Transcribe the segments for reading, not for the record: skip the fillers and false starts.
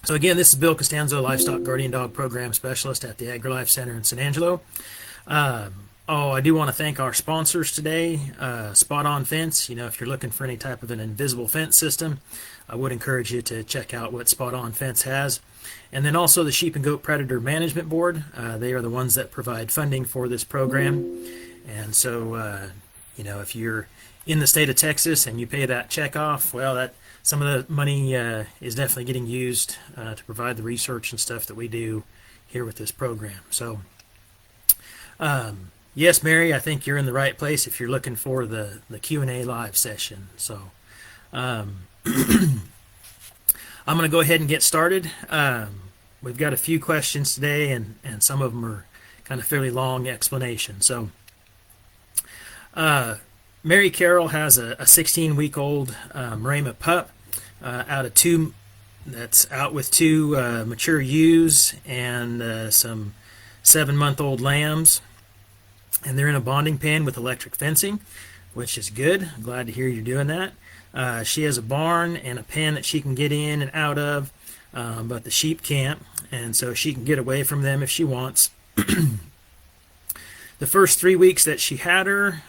So again, this is Bill Costanzo, Livestock Guardian Dog Program Specialist at the AgriLife Center in San Angelo. I do want to thank our sponsors today, Spot On Fence. If you're looking for any type of an invisible fence system, I would encourage you to check out what Spot On Fence has. And then also the Sheep and Goat Predator Management Board. They are the ones that provide funding for this program. And so, if you're in the state of Texas and you pay that check off, well, that some of the money is definitely getting used to provide the research and stuff that we do here with this program. So, yes, Mary, I think you're in the right place if you're looking for the Q&A live session. So, I'm going to go ahead and get started. We've got a few questions today, and some of them are kind of fairly long explanations. So, Mary Carroll has a 16-week-old Maremma pup that's out with two mature ewes and some 7-month-old lambs, and they're in a bonding pen with electric fencing, which is good. I'm glad to hear you're doing that. She has a barn and a pen that she can get in and out of, but the sheep can't, and so she can get away from them if she wants. The first 3 weeks that she had her,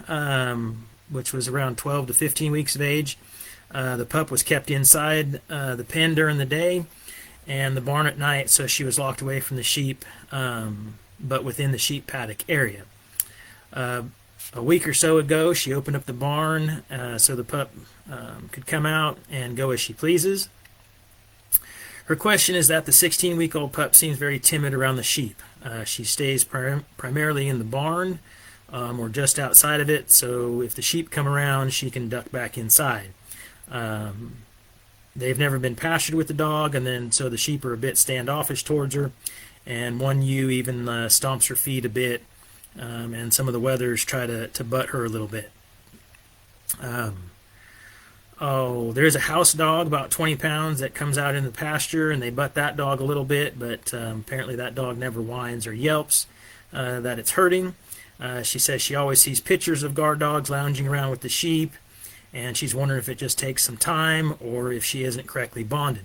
which was around 12 to 15 weeks of age, the pup was kept inside the pen during the day and the barn at night, so she was locked away from the sheep, but within the sheep paddock area. A week or so ago, she opened up the barn so the pup could come out and go as she pleases. Her question is that the 16-week-old pup seems very timid around the sheep. She stays primarily in the barn or just outside of it, so if the sheep come around, she can duck back inside. They've never been pastured with the dog, and then so the sheep are a bit standoffish towards her, and one ewe even stomps her feet a bit, and some of the wethers try to butt her a little bit. There's a house dog about 20 pounds that comes out in the pasture, and they butt that dog a little bit, but apparently that dog never whines or yelps that it's hurting. She says she always sees pictures of guard dogs lounging around with the sheep, and she's wondering if it just takes some time or if she isn't correctly bonded.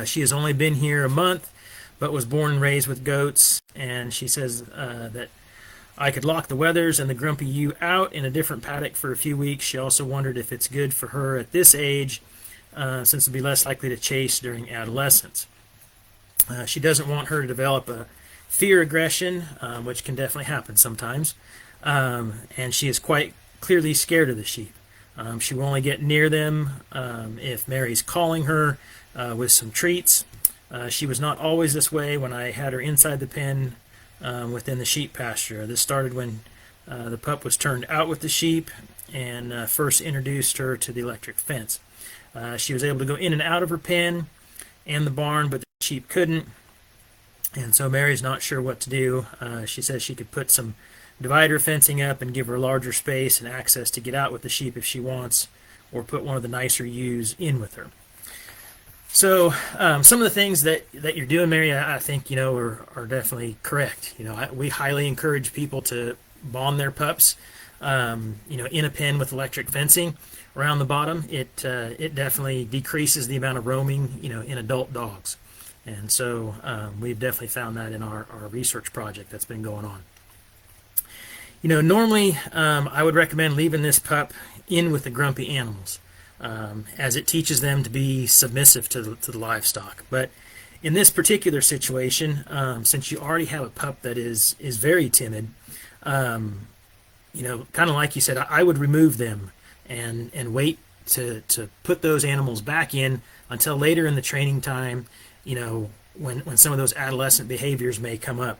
She has only been here a month, but was born and raised with goats, and she says that I could lock the wethers and the grumpy ewe out in a different paddock for a few weeks. She also wondered if it's good for her at this age, since it'd be less likely to chase during adolescence. She doesn't want her to develop a fear aggression, which can definitely happen sometimes, and she is quite clearly scared of the sheep. She will only get near them if Mary's calling her with some treats. She was not always this way when I had her inside the pen within the sheep pasture. This started when the pup was turned out with the sheep and first introduced her to the electric fence. She was able to go in and out of her pen and the barn, but the sheep couldn't, and so Mary's not sure what to do. She says she could put some divider fencing up and give her larger space and access to get out with the sheep if she wants, or put one of the nicer ewes in with her. So some of the things that you're doing, Mary, I think are definitely correct. We highly encourage people to bond their pups, in a pen with electric fencing around the bottom. It definitely decreases the amount of roaming, in adult dogs, and so we've definitely found that in our research project that's been going on. Normally I would recommend leaving this pup in with the grumpy animals, as it teaches them to be submissive to the livestock. But in this particular situation, since you already have a pup that is very timid, kind of like you said, I would remove them and wait to put those animals back in until later in the training time, when some of those adolescent behaviors may come up.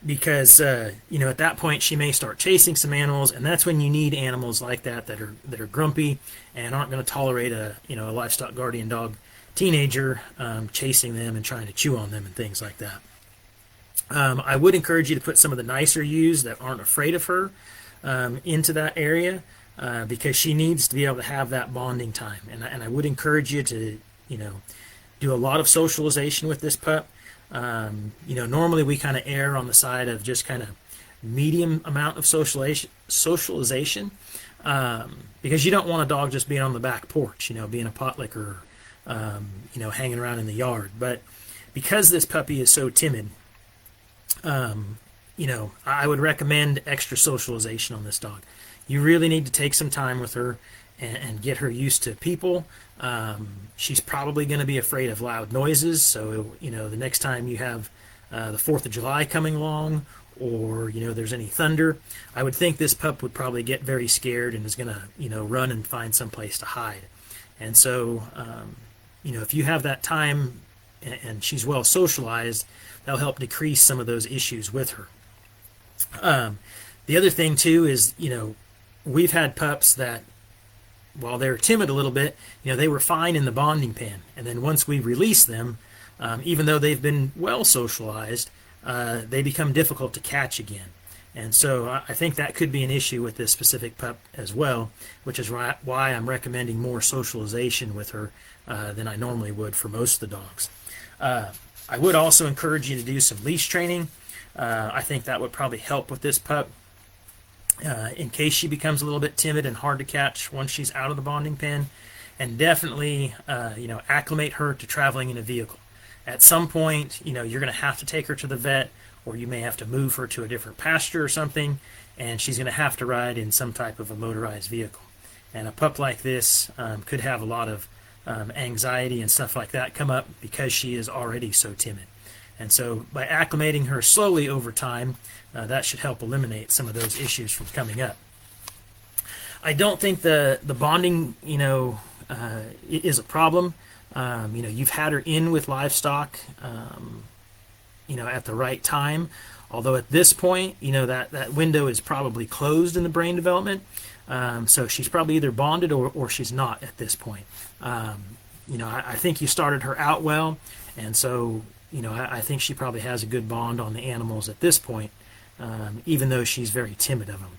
Because at that point she may start chasing some animals, and that's when you need animals like that are grumpy and aren't going to tolerate a livestock guardian dog teenager chasing them and trying to chew on them and things like that. I would encourage you to put some of the nicer ewes that aren't afraid of her into that area, because she needs to be able to have that bonding time, and I would encourage you to do a lot of socialization with this pup. Normally we kind of err on the side of just kind of medium amount of socialization, because you don't want a dog just being on the back porch, being a pot licker, hanging around in the yard. But because this puppy is so timid, I would recommend extra socialization on this dog. You really need to take some time with her and get her used to people. She's probably going to be afraid of loud noises, so the next time you have the 4th of July coming along, or there's any thunder, I would think this pup would probably get very scared and is going to run and find some place to hide. And so if you have that time and she's well socialized, that'll help decrease some of those issues with her. The other thing too is, we've had pups that, while they're timid a little bit, they were fine in the bonding pen. And then once we release them, even though they've been well socialized, they become difficult to catch again. And so I think that could be an issue with this specific pup as well, which is why I'm recommending more socialization with her than I normally would for most of the dogs. I would also encourage you to do some leash training. I think that would probably help with this pup in case she becomes a little bit timid and hard to catch once she's out of the bonding pen. And definitely, acclimate her to traveling in a vehicle. At some point, you're going to have to take her to the vet, or you may have to move her to a different pasture or something, and she's going to have to ride in some type of a motorized vehicle. And a pup like this could have a lot of anxiety and stuff like that come up because she is already so timid. And so by acclimating her slowly over time, that should help eliminate some of those issues from coming up. I don't think the bonding, is a problem. You've had her in with livestock, at the right time. Although at this point, that window is probably closed in the brain development. So she's probably either bonded or she's not at this point. I think you started her out well, and so I think she probably has a good bond on the animals at this point, even though she's very timid of them.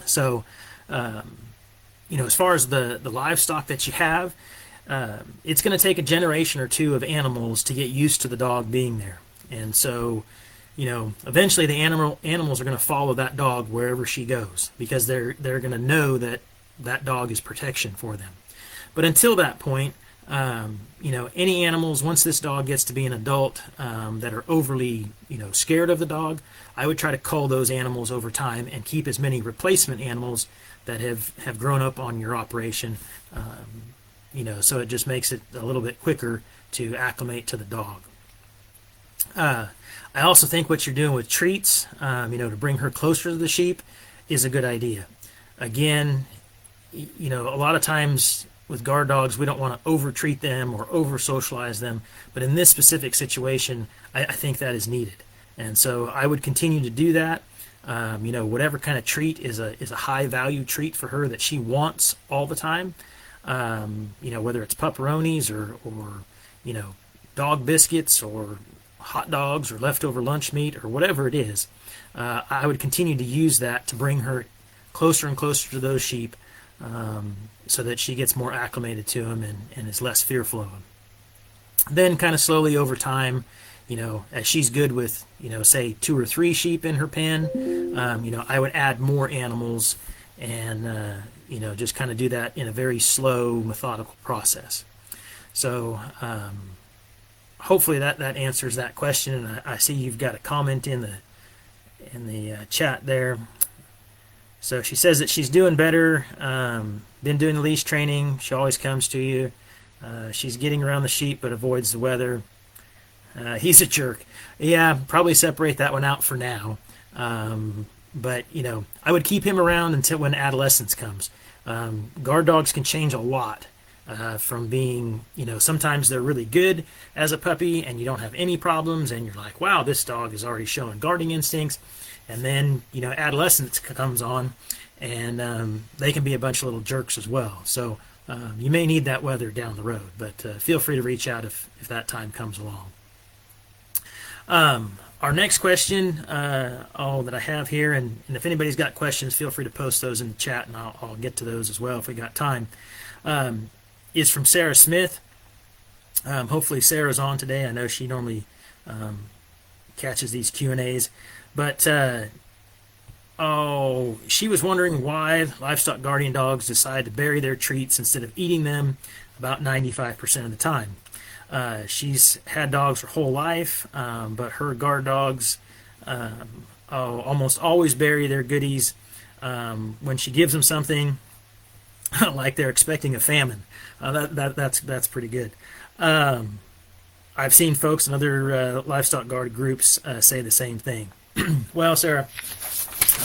So, as far as the livestock that you have, it's going to take a generation or two of animals to get used to the dog being there. And so, eventually the animals are going to follow that dog wherever she goes, because they're going to know that dog is protection for them. But until that point, any animals, once this dog gets to be an adult, that are overly, scared of the dog, I would try to cull those animals over time and keep as many replacement animals that have grown up on your operation, so it just makes it a little bit quicker to acclimate to the dog. I also think what you're doing with treats, to bring her closer to the sheep, is a good idea. Again, a lot of times with guard dogs, we don't want to over-treat them or over-socialize them, but in this specific situation, I think that is needed. And so I would continue to do that. Whatever kind of treat is a high-value treat for her that she wants all the time. Whether it's pepperonis or dog biscuits or hot dogs or leftover lunch meat or whatever it is, I would continue to use that to bring her closer and closer to those sheep, so that she gets more acclimated to them and is less fearful of them. Then kind of slowly over time, as she's good with, say 2 or 3 sheep in her pen, I would add more animals and, just kind of do that in a very slow, methodical process. So hopefully that answers that question. And I see you've got a comment in the chat there. So she says that she's doing better, been doing the leash training. She always comes to you. She's getting around the sheep but avoids the weather. He's a jerk. Yeah, probably separate that one out for now. But, I would keep him around until when adolescence comes. Guard dogs can change a lot from being, sometimes they're really good as a puppy and you don't have any problems and you're like, wow, this dog is already showing guarding instincts. And then, adolescence comes on, and they can be a bunch of little jerks as well. So you may need that weather down the road, but feel free to reach out if that time comes along. Our next question, all that I have here, and if anybody's got questions, feel free to post those in the chat, and I'll get to those as well if we got time, is from Sarah Smith. Hopefully Sarah's on today. I know she normally catches these Q&As. But Oh, she was wondering why livestock guardian dogs decide to bury their treats instead of eating them about 95% of the time. She's had dogs her whole life, but her guard dogs almost always bury their goodies when she gives them something like they're expecting a famine. That's pretty good. I've seen folks in other livestock guard groups say the same thing. Well, Sarah,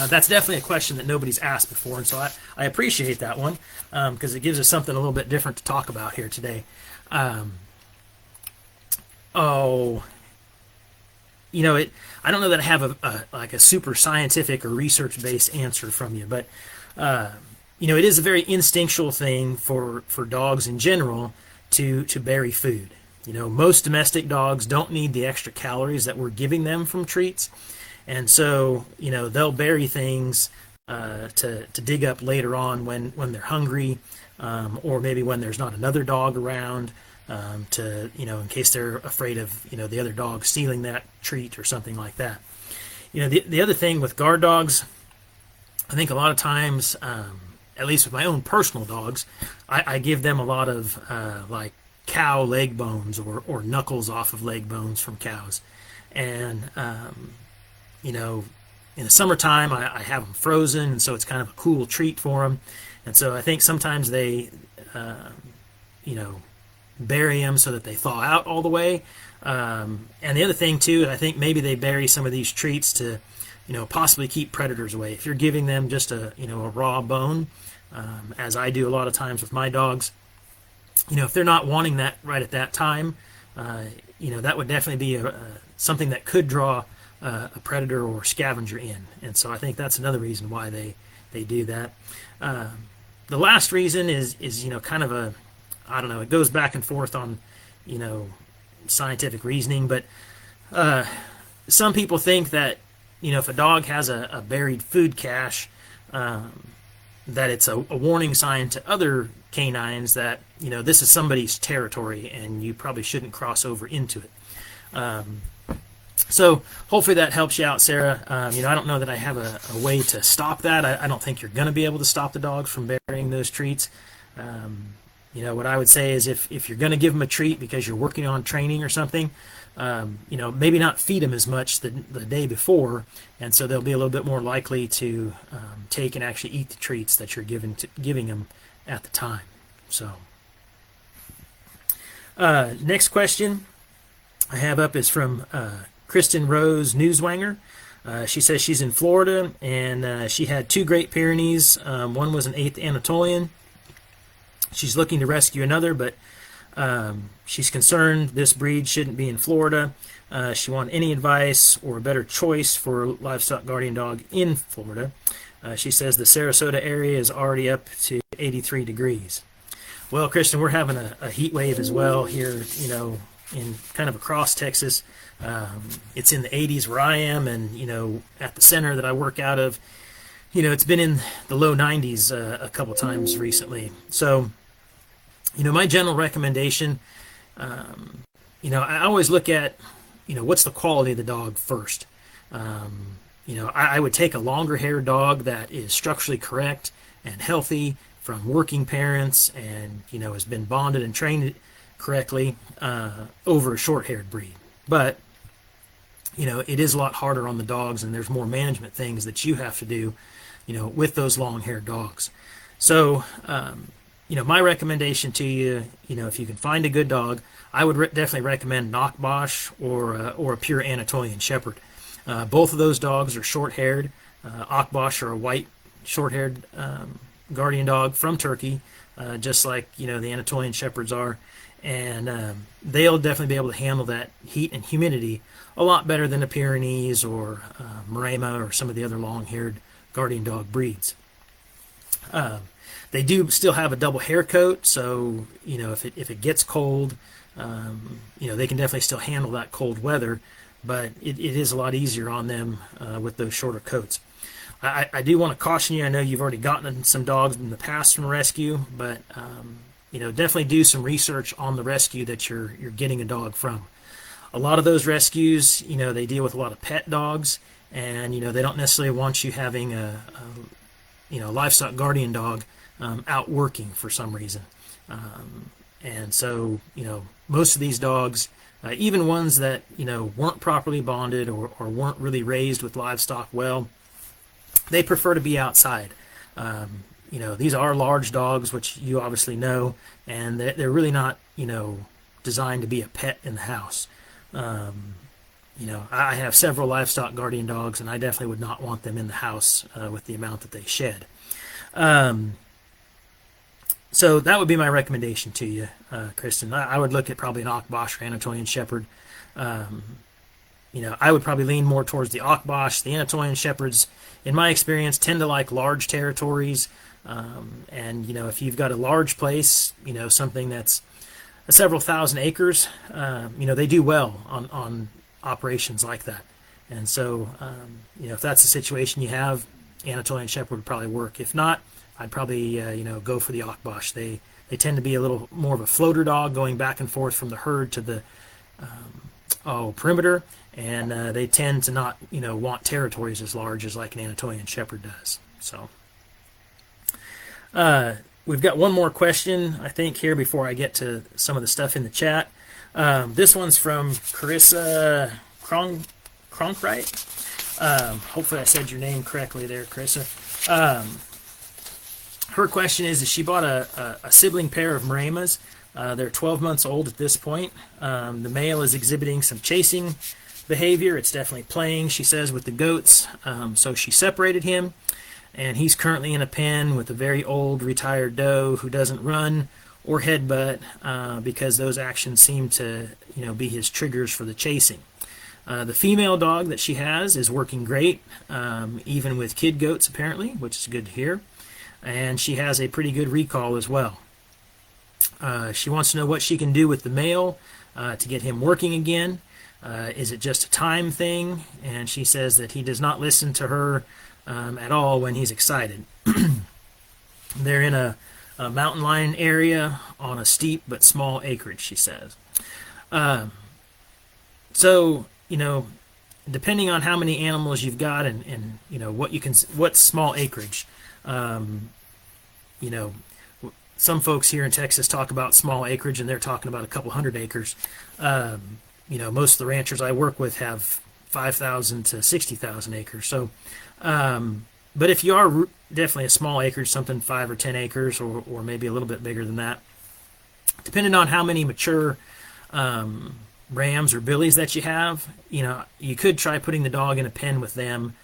that's definitely a question that nobody's asked before, and so I appreciate that one because it gives us something a little bit different to talk about here today. Um, oh, I don't know that I have a super scientific or research based answer from you, but it is a very instinctual thing for dogs in general to bury food. Most domestic dogs don't need the extra calories that we're giving them from treats, and so they'll bury things to dig up later on when they're hungry, or maybe when there's not another dog around, in case they're afraid of the other dog stealing that treat or something like that. The other thing with guard dogs, I think a lot of times, at least with my own personal dogs, I give them a lot of like cow leg bones or knuckles off of leg bones from cows, and in the summertime I have them frozen, and so it's kind of a cool treat for them, and so I think sometimes they bury them so that they thaw out all the way. And the other thing too, I think maybe they bury some of these treats to, possibly keep predators away. If you're giving them just a raw bone, as I do a lot of times with my dogs, if they're not wanting that right at that time, that would definitely be something that could draw a predator or scavenger in. And so I think that's another reason why they do that. The last reason is kind of I don't know, it goes back and forth on, scientific reasoning, but some people think that, if a dog has a buried food cache, that it's a warning sign to other canines that, this is somebody's territory and you probably shouldn't cross over into it. So hopefully that helps you out, Sarah. I don't know that I have a way to stop that. I don't think you're going to be able to stop the dogs from burying those treats. What I would say is if you're going to give them a treat because you're working on training or something, maybe not feed them as much the day before, and so they'll be a little bit more likely to take and actually eat the treats that you're giving them at the time. So, next question I have up is from Kristen Rose Newswanger. She says she's in Florida, and she had 2 Great Pyrenees. One was an 8th Anatolian. She's looking to rescue another, but she's concerned this breed shouldn't be in Florida. She wants any advice or a better choice for a livestock guardian dog in Florida. She says the Sarasota area is already up to 83 degrees. Well, Kristen, we're having a heat wave as well here, in kind of across Texas. It's in the 80s where I am, and, at the center that I work out of, it's been in the low 90s a couple times recently. So, my general recommendation, I always look at, what's the quality of the dog first. I would take a longer haired dog that is structurally correct and healthy from working parents and, has been bonded and trained correctly over a short haired breed. But, it is a lot harder on the dogs, and there's more management things that you have to do with those long-haired dogs. So, my recommendation to you, if you can find a good dog, I would definitely recommend Knockbosh or a pure Anatolian Shepherd. Both of those dogs are short-haired. Akbosh are a white short-haired guardian dog from Turkey, just like the Anatolian Shepherds are, and they'll definitely be able to handle that heat and humidity a lot better than a Pyrenees or Maremma or some of the other long-haired guardian dog breeds. They do still have a double hair coat, so if it gets cold, they can definitely still handle that cold weather, but it is a lot easier on them with those shorter coats. I do want to caution you. I know you've already gotten some dogs in the past from rescue, but definitely do some research on the rescue that you're getting a dog from. A lot of those rescues, they deal with a lot of pet dogs, and they don't necessarily want you having a livestock guardian dog out working for some reason. And so, most of these dogs, even ones that, weren't properly bonded or weren't really raised with livestock well, they prefer to be outside. These are large dogs, which you obviously know, and they're really not, designed to be a pet in the house. I have several livestock guardian dogs, and I definitely would not want them in the house with the amount that they shed. So that would be my recommendation to you, Kristen. I would look at probably an Akbosh or Anatolian Shepherd. I would probably lean more towards the Akbosh. The Anatolian Shepherds, in my experience, tend to like large territories. And if you've got a large place, something that's several thousand acres, they do well on operations like that. And so, if that's the situation you have, Anatolian Shepherd would probably work. If not, I'd probably, go for the Akbosh. They tend to be a little more of a floater dog, going back and forth from the herd to the perimeter, and they tend to not, want territories as large as like an Anatolian Shepherd does. So, we've got one more question, I think, here before I get to some of the stuff in the chat. This one's from Carissa Cronkwright. Hopefully I said your name correctly there, Carissa. Her question is she bought a sibling pair of Maramas. They're 12 months old at this point. The male is exhibiting some chasing behavior. It's definitely playing, she says, with the goats. So she separated him, and he's currently in a pen with a very old retired doe who doesn't run or headbutt because those actions seem to be his triggers for the chasing. The female dog that she has is working great, even with kid goats apparently, which is good to hear. And she has a pretty good recall as well. She wants to know what she can do with the male to get him working again. Is it just a time thing? And she says that he does not listen to her at all when he's excited. They're in a mountain lion area on a steep but small acreage, she says. So, depending on how many animals you've got and what small acreage, some folks here in Texas talk about small acreage, and they're talking about a couple hundred acres. Most of the ranchers I work with have 5,000 to 60,000 acres. So, but if you are definitely a small acreage, something 5 or 10 acres, or maybe a little bit bigger than that, depending on how many mature rams or billies that you have, you could try putting the dog in a pen with them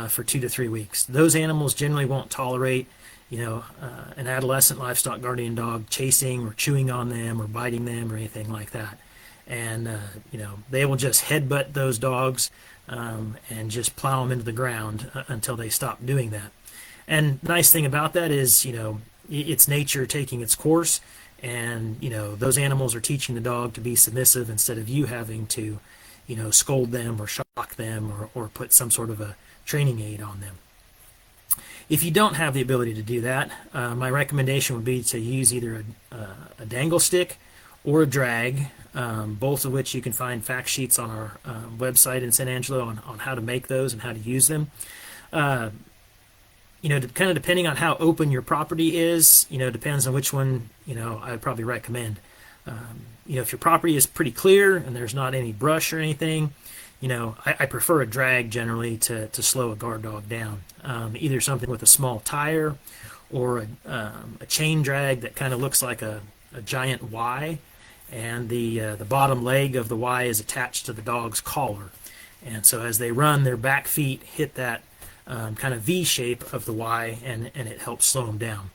for 2 to 3 weeks. Those animals generally won't tolerate an adolescent livestock guardian dog chasing or chewing on them or biting them or anything like that. And, they will just headbutt those dogs and just plow them into the ground until they stop doing that. And the nice thing about that is, it's nature taking its course, and, those animals are teaching the dog to be submissive instead of you having to, scold them or shock them or put some sort of a training aid on them. If you don't have the ability to do that, my recommendation would be to use either a dangle stick or a drag, both of which you can find fact sheets on our website in San Angelo on how to make those and how to use them. Kind of depending on how open your property is, depends on which one, I'd probably recommend. If your property is pretty clear and there's not any brush or anything, I prefer a drag generally to slow a guard dog down. Either something with a small tire or a chain drag that kind of looks like a giant Y, and the bottom leg of the Y is attached to the dog's collar. And so as they run, their back feet hit that kind of V shape of the Y, and it helps slow them down.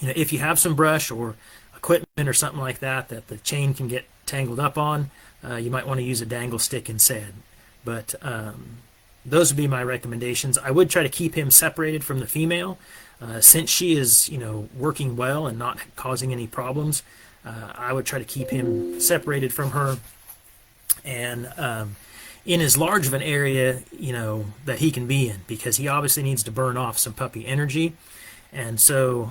If you have some brush or equipment or something like that the chain can get tangled up on, you might want to use a dangle stick instead. But those would be my recommendations. I would try to keep him separated from the female. Since she is, working well and not causing any problems, I would try to keep him separated from her and in as large of an area, that he can be in, because he obviously needs to burn off some puppy energy. And so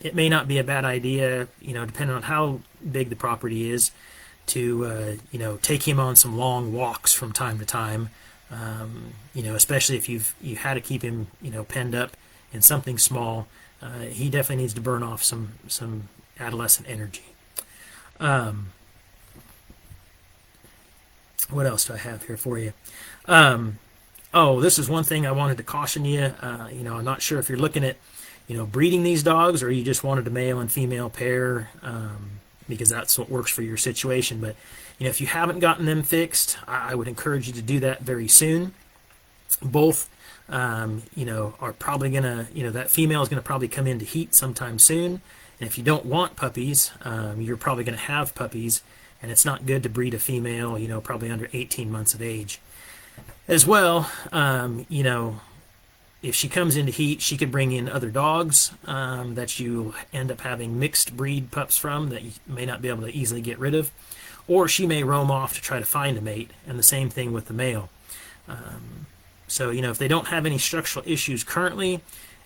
it may not be a bad idea, depending on how big the property is, to take him on some long walks from time to time, Especially if you had to keep him, penned up in something small. He definitely needs to burn off some adolescent energy. Um, what else do I have here for you? Oh, this is one thing I wanted to caution you. I'm not sure if you're looking at, breeding these dogs, or you just wanted a male and female pair, because that's what works for your situation. But, if you haven't gotten them fixed, I would encourage you to do that very soon. Both, are probably going to, that female is going to probably come into heat sometime soon. And if you don't want puppies, you're probably going to have puppies, and it's not good to breed a female, probably under 18 months of age. As well, if she comes into heat, she could bring in other dogs that you end up having mixed breed pups from that you may not be able to easily get rid of. Or she may roam off to try to find a mate, and the same thing with the male. So, if they don't have any structural issues currently,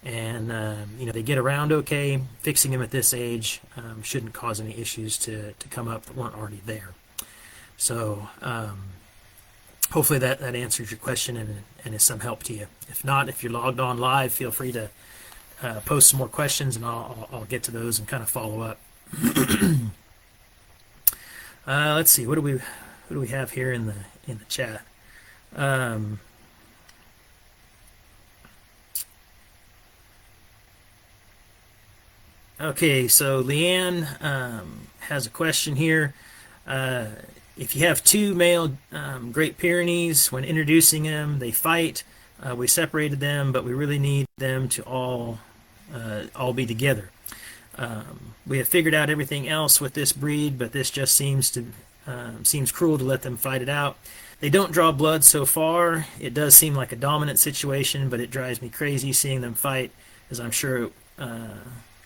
and, they get around okay, fixing them at this age shouldn't cause any issues to come up that weren't already there. So, hopefully that answers your question and is some help to you. If not, if you're logged on live, feel free to post some more questions, and I'll get to those and kind of follow up. Let's see, what do we have here in the chat? Okay, so Leanne has a question here. If you have two male Great Pyrenees, when introducing them, they fight. We separated them, but we really need them to all be together. We have figured out everything else with this breed, but this just seems cruel to let them fight it out. They don't draw blood so far. It does seem like a dominant situation, but it drives me crazy seeing them fight, as I'm sure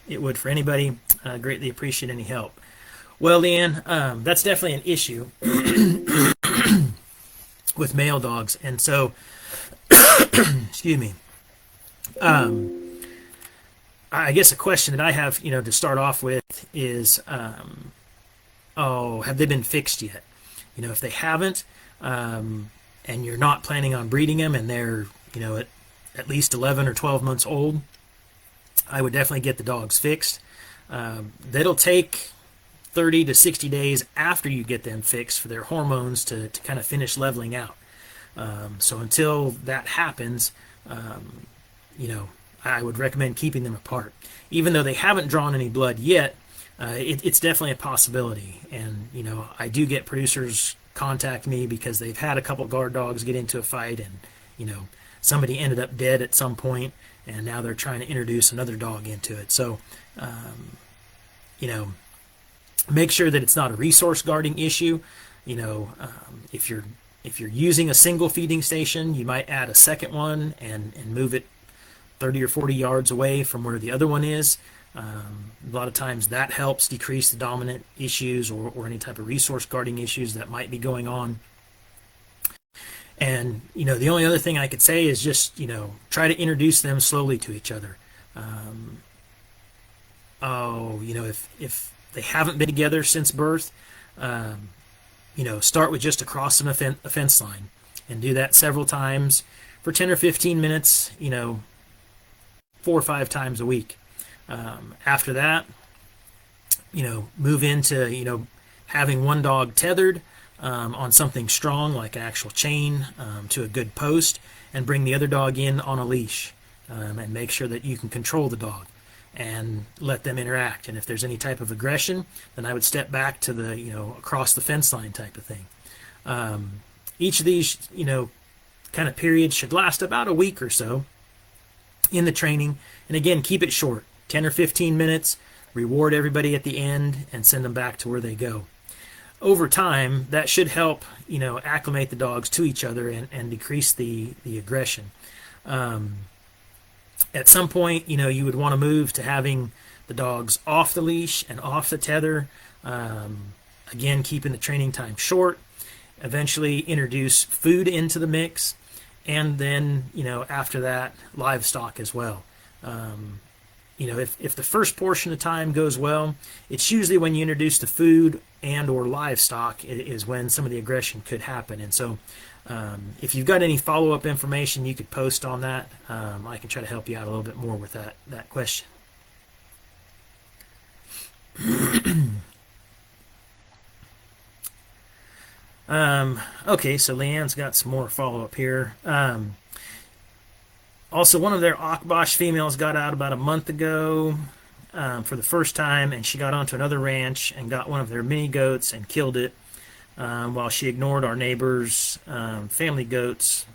it would for anybody. Greatly appreciate any help. Well, Leanne, that's definitely an issue with male dogs, and so, excuse me. I guess a question that I have, to start off with is, have they been fixed yet? If they haven't, and you're not planning on breeding them, and they're, at least 11 or 12 months old, I would definitely get the dogs fixed. That'll take 30 to 60 days after you get them fixed for their hormones to kind of finish leveling out. So until that happens, I would recommend keeping them apart. Even though they haven't drawn any blood yet, it's definitely a possibility. And, I do get producers contact me because they've had a couple guard dogs get into a fight, and, somebody ended up dead at some point, and now they're trying to introduce another dog into it. So, make sure that it's not a resource guarding issue. If you're using a single feeding station, you might add a second one and move it 30 or 40 yards away from where the other one is. A lot of times that helps decrease the dominant issues or any type of resource guarding issues that might be going on. And, the only other thing I could say is just, try to introduce them slowly to each other. If they haven't been together since birth, start with just across a fence line and do that several times for 10 or 15 minutes, 4 or 5 times a week. After that, move into, having one dog tethered on something strong like an actual chain to a good post, and bring the other dog in on a leash, and make sure that you can control the dog and let them interact. And if there's any type of aggression, then I would step back to the, across the fence line type of thing. Each of these, kind of periods should last about a week or so in the training. And again, keep it short, 10 or 15 minutes, reward everybody at the end, and send them back to where they go. Over time, that should help, acclimate the dogs to each other and decrease the aggression. At some point, you would want to move to having the dogs off the leash and off the tether. Again, keeping the training time short. Eventually introduce food into the mix. And then, after that, livestock as well. if the first portion of time goes well, it's usually when you introduce the food and or livestock is when some of the aggression could happen. And so if you've got any follow-up information you could post on that, I can try to help you out a little bit more with that question. Okay, so Leanne's got some more follow-up here. Also, one of their Akbash females got out about a month ago for the first time, and she got onto another ranch and got one of their mini goats and killed it while she ignored our neighbor's family goats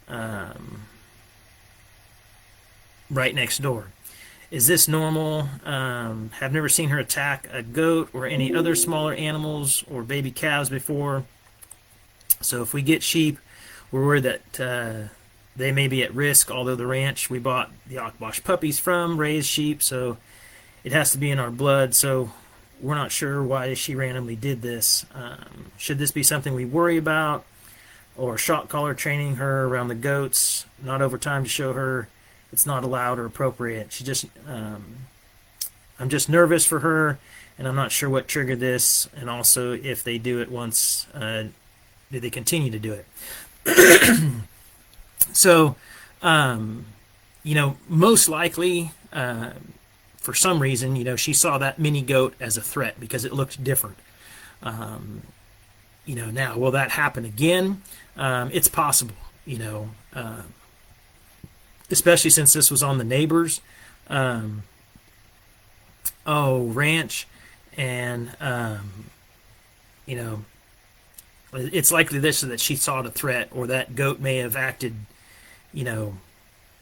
right next door. Is this normal? Have never seen her attack a goat or any other smaller animals or baby calves before. So if we get sheep, we're worried that they may be at risk, although the ranch we bought the Akbash puppies from raised sheep, so it has to be in our blood. So we're not sure why she randomly did this. Should this be something we worry about? Or shock collar training her around the goats, not over time to show her it's not allowed or appropriate. She just, I'm just nervous for her, and I'm not sure what triggered this, and also if they do it once, do they continue to do it? So, most likely, for some reason, she saw that mini goat as a threat because it looked different. Now, will that happen again? It's possible, especially since this was on the neighbor's ranch, and it's likely that she saw the threat, or that goat may have acted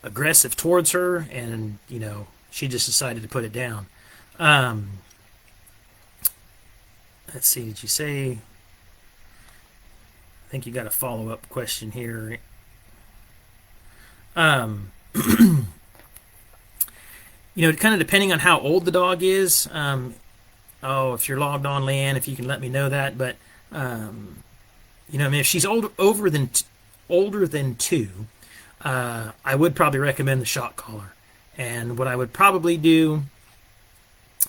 aggressive towards her, and she just decided to put it down. Let's see, did you say, I think you got a follow-up question here. Kind of depending on how old the dog is. If you're logged on, Leanne, if you can let me know that. But if she's older than 2, I would probably recommend the shock collar. And what I would probably do,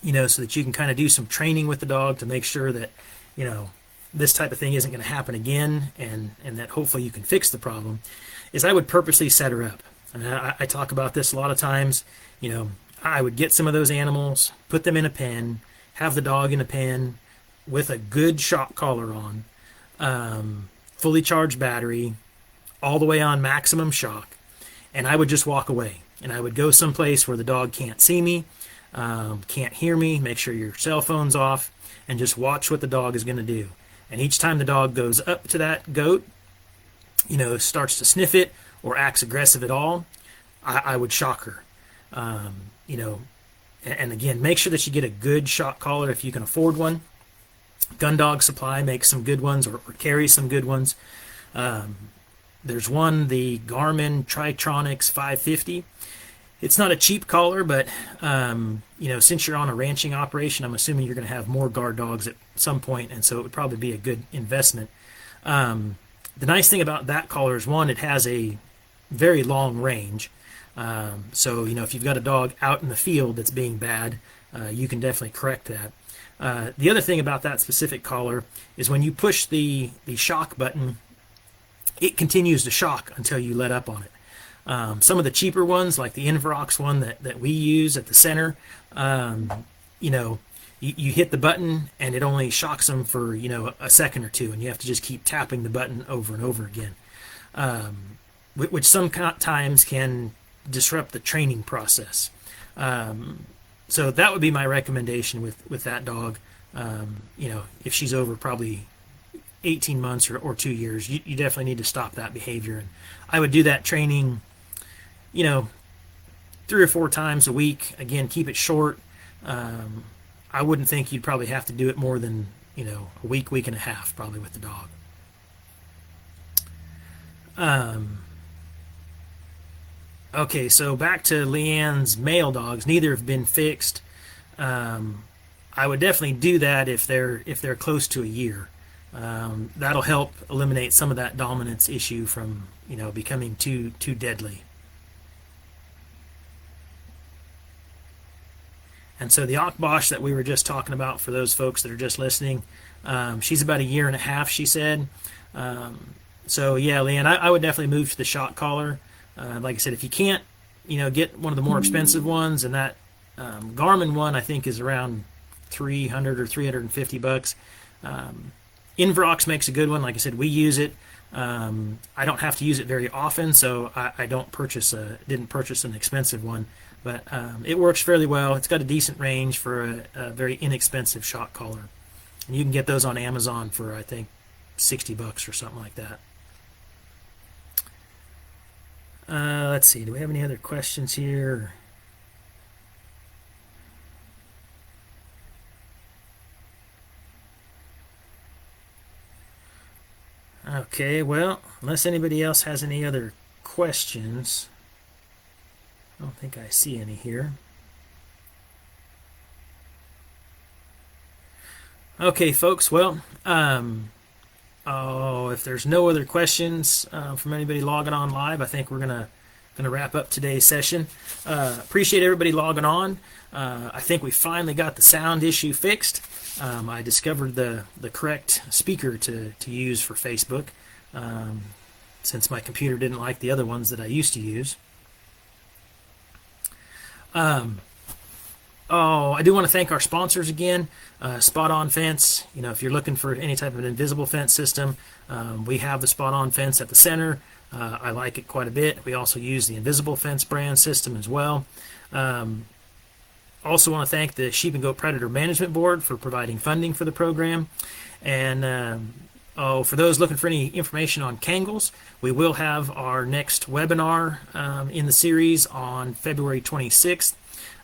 so that you can kind of do some training with the dog to make sure that this type of thing isn't going to happen again, and that hopefully you can fix the problem, is I would purposely set her up. And I talk about this a lot of times. I would get some of those animals, put them in a pen, have the dog in a pen with a good shock collar on, fully charged battery, all the way on maximum shock, and I would just walk away. And I would go someplace where the dog can't see me, can't hear me, make sure your cell phone's off, and just watch what the dog is going to do. And each time the dog goes up to that goat, starts to sniff it or acts aggressive at all, I would shock her. And again, make sure that you get a good shock collar if you can afford one. Gun Dog Supply makes some good ones, or carries some good ones. There's one, the Garmin Tritronics 550. It's not a cheap collar, but since you're on a ranching operation, I'm assuming you're going to have more guard dogs at some point, and so it would probably be a good investment. The nice thing about that collar is, one, it has a very long range. So if you've got a dog out in the field that's being bad, you can definitely correct that. The other thing about that specific collar is when you push the shock button, it continues to shock until you let up on it. Some of the cheaper ones, like the Inverox one that we use at the center, you hit the button and it only shocks them for a second or two, and you have to just keep tapping the button over and over again, which sometimes can disrupt the training process. So that would be my recommendation with that dog. If she's over probably 18 months or 2 years, you definitely need to stop that behavior. And I would do that training 3 or 4 times a week. Again, keep it short. I wouldn't think you'd probably have to do it more than a week and a half probably with the dog. Okay, so back to Leanne's male dogs. Neither have been fixed. I would definitely do that if they're close to a year. That'll help eliminate some of that dominance issue from becoming too deadly. And so the Akbosh that we were just talking about, for those folks that are just listening, she's about a year and a half, she said. So yeah, Leanne, I would definitely move to the shock collar. Like I said, if you can't, get one of the more expensive ones, and that Garmin one I think is around 300 or 350 bucks. Invrox makes a good one. Like I said, we use it. I don't have to use it very often, so I didn't purchase an expensive one, but it works fairly well. It's got a decent range for a very inexpensive shock collar, and you can get those on Amazon for I think 60 bucks or something like that. Let's see. Do we have any other questions here? Okay, well, unless anybody else has any other questions, I don't think I see any here. Okay, folks, well, if there's no other questions from anybody logging on live, I think we're gonna wrap up today's session. Appreciate everybody logging on. I think we finally got the sound issue fixed. I discovered the correct speaker to use for Facebook, since my computer didn't like the other ones that I used to use. I do want to thank our sponsors again. Spot On Fence. If you're looking for any type of an invisible fence system, we have the Spot On Fence at the center. I like it quite a bit. We also use the Invisible Fence brand system as well. Also want to thank the Sheep and Goat Predator Management Board for providing funding for the program. And for those looking for any information on Kangles, we will have our next webinar in the series on February 26th.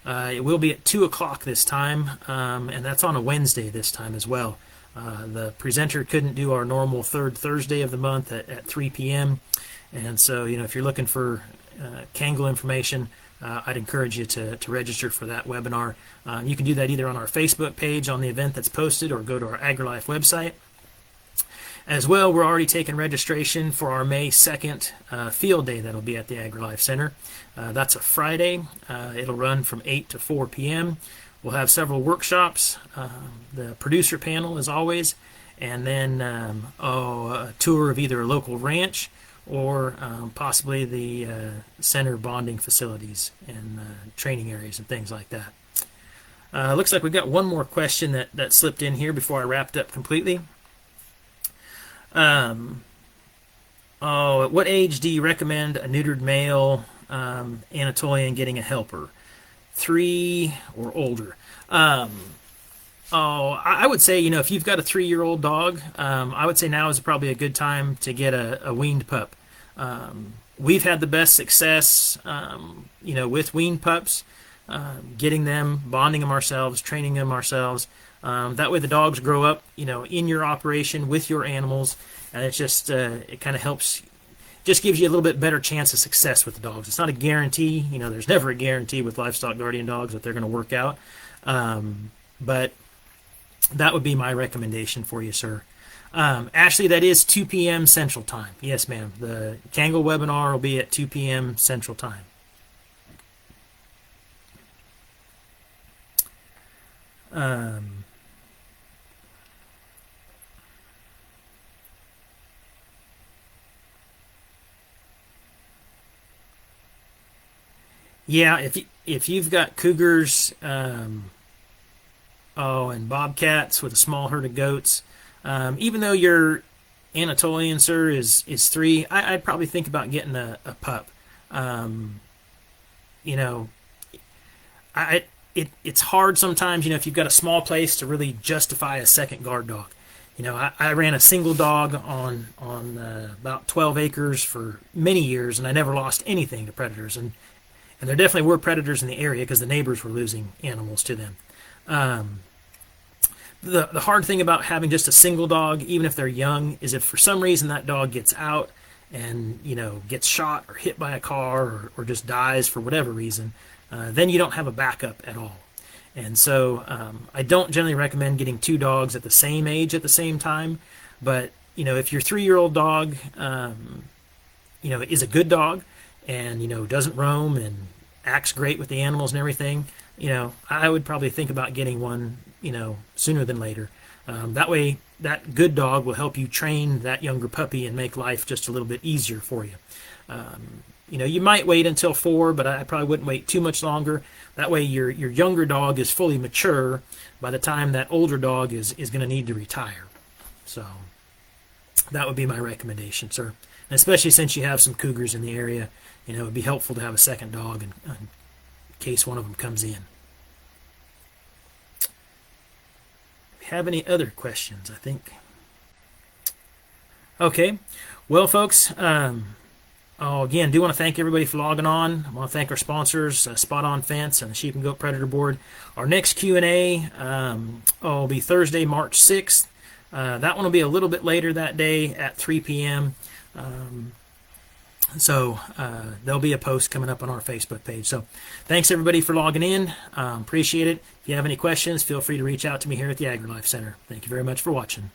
It will be at 2 o'clock this time, and that's on a Wednesday this time as well. The presenter couldn't do our normal third Thursday of the month at 3 p.m. And so, if you're looking for Kangle information, I'd encourage you to register for that webinar. You can do that either on our Facebook page on the event that's posted, or go to our AgriLife website. As well, we're already taking registration for our May 2nd field day that'll be at the AgriLife Center. That's a Friday. It'll run from 8 to 4 p.m. We'll have several workshops, the producer panel as always, and then a tour of either a local ranch or possibly the center bonding facilities and training areas and things like that. Looks like we've got one more question that slipped in here before I wrapped up completely. At what age do you recommend a neutered male Anatolian getting a helper? 3 or older? I would say, if you've got a 3-year-old dog, I would say now is probably a good time to get a weaned pup. We've had the best success, with weaned pups, getting them, bonding them ourselves, training them ourselves. That way the dogs grow up, in your operation with your animals, and it's just, it kind of helps, just gives you a little bit better chance of success with the dogs. It's not a guarantee, there's never a guarantee with livestock guardian dogs that they're going to work out, but that would be my recommendation for you, sir. Ashley, that is 2 p.m. Central Time. Yes, ma'am. The Kangle webinar will be at 2 p.m. Central Time. Yeah, if you've got cougars, and bobcats with a small herd of goats, even though your Anatolian, sir, is 3, I'd probably think about getting a pup. It's hard sometimes, if you've got a small place, to really justify a second guard dog. I ran a single dog on about 12 acres for many years, and I never lost anything to predators. And there definitely were predators in the area because the neighbors were losing animals to them. The hard thing about having just a single dog, even if they're young, is if for some reason that dog gets out and gets shot or hit by a car or just dies for whatever reason, then you don't have a backup at all. And so I don't generally recommend getting 2 dogs at the same age at the same time. But if your 3-year-old dog is a good dog and doesn't roam and acts great with the animals and everything, I would probably think about getting one, sooner than later. That way, that good dog will help you train that younger puppy and make life just a little bit easier for you. You might wait until 4, but I probably wouldn't wait too much longer. That way, your younger dog is fully mature by the time that older dog is going to need to retire. So that would be my recommendation, sir. And especially since you have some cougars in the area, it would be helpful to have a second dog in case one of them comes in. Have any other questions? I think. Okay. Well, folks, again, do want to thank everybody for logging on. I want to thank our sponsors, Spot On Fence and the Sheep and Goat Predator Board. Our next Q&A will be Thursday, March 6th. That one will be a little bit later that day at 3 p.m. So there'll be a post coming up on our Facebook page. So thanks everybody for logging in. Appreciate it. If you have any questions, feel free to reach out to me here at the AgriLife Center. Thank you very much for watching.